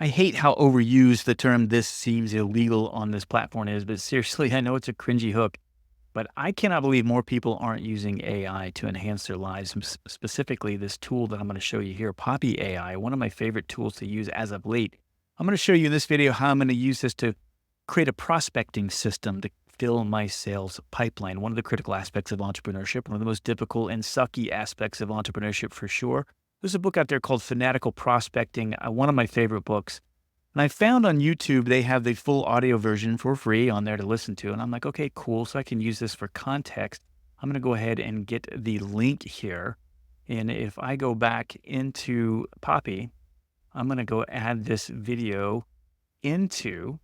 I hate how overused the term "this seems illegal" on this platform is, but seriously, I know it's a cringy hook, but I cannot believe more people aren't using AI to enhance their lives. Specifically, this tool that I'm going to show you here, Poppy AI, one of my favorite tools to use as of late. I'm going to show you in this video how I'm going to use this to create a prospecting system to fill my sales pipeline. One of the critical aspects of entrepreneurship, one of the most difficult and sucky aspects of entrepreneurship for sure. There's a book out there called Fanatical Prospecting, one of my favorite books. And I found on YouTube, they have the full audio version for free on there to listen to. And I'm like, okay, cool. So I can use this for context. I'm going to go ahead and get the link here. And if I go back into Poppy, I'm going to go add this video into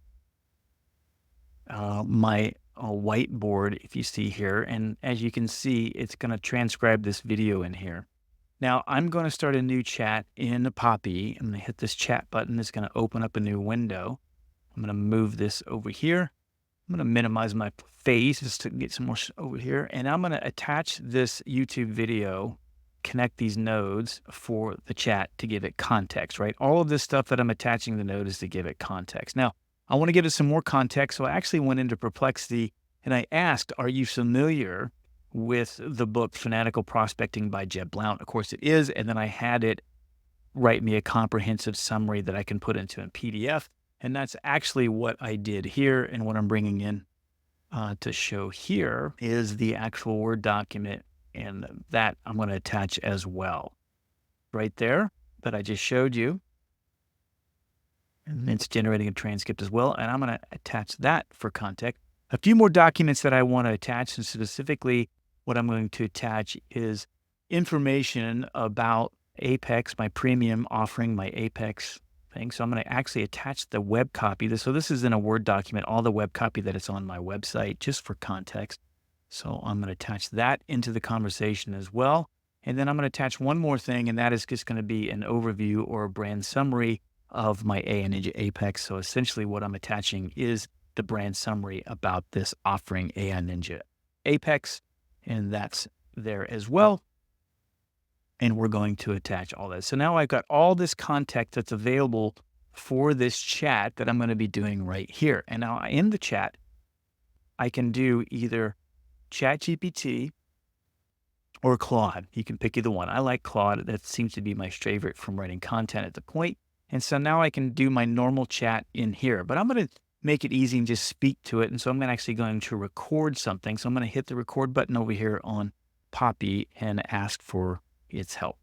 my whiteboard, if you see here. And as you can see, it's going to transcribe this video in here. Now, I'm going to start a new chat in Poppy. I'm going to hit this chat button. It's going to open up a new window. I'm going to move this over here. I'm going to minimize my face just to get some more over here. And I'm going to attach this YouTube video, connect these nodes for the chat to give it context, right? All of this stuff that I'm attaching the node is to give it context. Now, I want to give it some more context. So I actually went into Perplexity and I asked, are you familiar with the book Fanatical Prospecting by Blount? Of course it is. And then I had it write me a comprehensive summary that I can put into a PDF. And that's actually what I did here. And what I'm bringing in to show here is the actual Word document. And that I'm going to attach as well. Right there that I just showed you. And it's generating a transcript as well. And I'm going to attach that for context. A few more documents that I want to attach, and specifically what I'm going to attach is information about Apex, my premium offering, my Apex thing. So I'm going to actually attach the web copy. So this is in a Word document, all the web copy that is on my website, just for context. So I'm going to attach that into the conversation as well. And then I'm going to attach one more thing, and that is just going to be an overview or a brand summary of my AI Ninja Apex. So essentially what I'm attaching is the brand summary about this offering, AI Ninja Apex, and that's there as well. And we're going to attach all this. So now I've got all this context that's available for this chat that I'm going to be doing right here. And now in the chat, I can do either ChatGPT or Claude. You can pick either one. I like Claude. That seems to be my favorite from writing content at the point. And so now I can do my normal chat in here, but I'm going to make it easy and just speak to it. And so I'm actually going to record something. So I'm going to hit the record button over here on Poppy and ask for its help.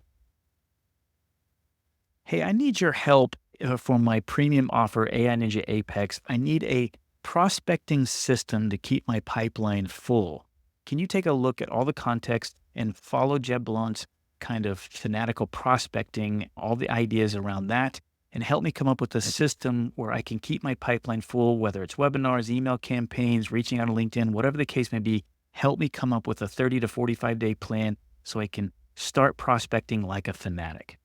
Hey, I need your help for my premium offer, AI Ninja Apex. I need a prospecting system to keep my pipeline full. Can you take a look at all the context and follow Jeb Blount's kind of fanatical prospecting, all the ideas around that, and help me come up with a system where I can keep my pipeline full, whether it's webinars, email campaigns, reaching out on LinkedIn, whatever the case may be. Help me come up with a 30 to 45 day plan so I can start prospecting like a fanatic.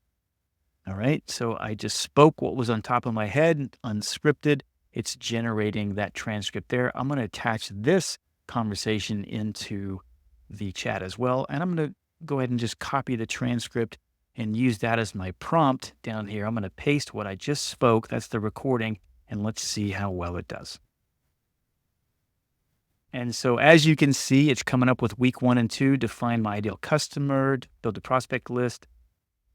All right. So I just spoke what was on top of my head, unscripted. It's generating that transcript there. I'm going to attach this conversation into the chat as well. And I'm going to go ahead and just copy the transcript and use that as my prompt down here. I'm going to paste what I just spoke. That's the recording. And let's see how well it does. And so as you can see, it's coming up with week 1 and 2, define my ideal customer, build a prospect list,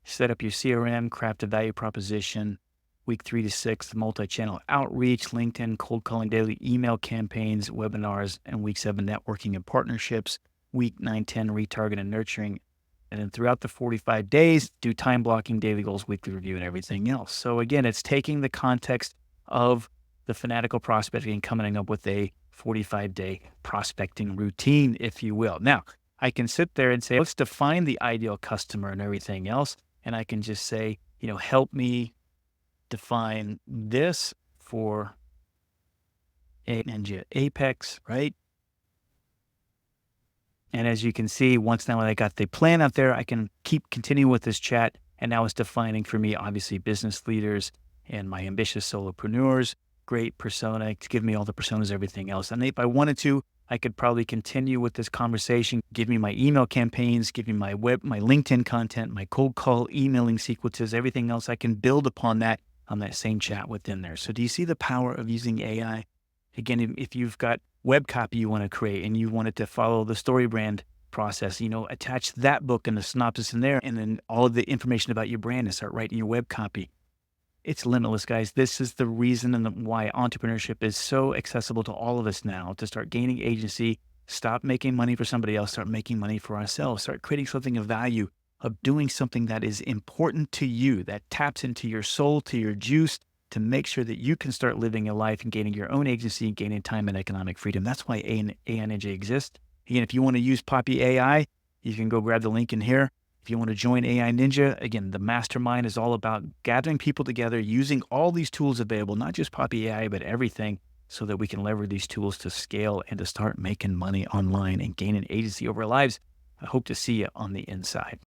set up your CRM, craft a value proposition. Week 3 to 6, multi-channel outreach, LinkedIn, cold calling daily, email campaigns, webinars, and week 7, networking and partnerships. Week 9, 10, retarget and nurturing. And then throughout the 45 days, do time blocking, daily goals, weekly review, and everything else. So again, it's taking the context of the fanatical prospecting and coming up with a 45-day prospecting routine, if you will. Now, I can sit there and say, let's define the ideal customer and everything else. And I can just say, help me define this for AI Ninja Apex, right? And as you can see, once now I got the plan out there, I can continue with this chat. And now it's defining for me, obviously, business leaders and my ambitious solopreneurs. Great persona, give me all the personas, everything else. And if I wanted to, I could probably continue with this conversation, give me my email campaigns, give me my LinkedIn content, my cold call emailing sequences, everything else. I can build upon that on that same chat within there. So do you see the power of using AI? Again, if you've got web copy you want to create and you want it to follow the story brand process, attach that book and the synopsis in there, and then all of the information about your brand and start writing your web copy. It's limitless, guys. This is the reason and why entrepreneurship is so accessible to all of us now, to start gaining agency, stop making money for somebody else, start making money for ourselves, start creating something of value, of doing something that is important to you, that taps into your soul, to your juice, to make sure that you can start living a life and gaining your own agency and gaining time and economic freedom. That's why AI Ninja exists. Again, if you want to use Poppy AI, you can go grab the link in here. If you want to join AI Ninja, again, the mastermind is all about gathering people together, using all these tools available, not just Poppy AI, but everything, so that we can leverage these tools to scale and to start making money online and gaining agency over our lives. I hope to see you on the inside.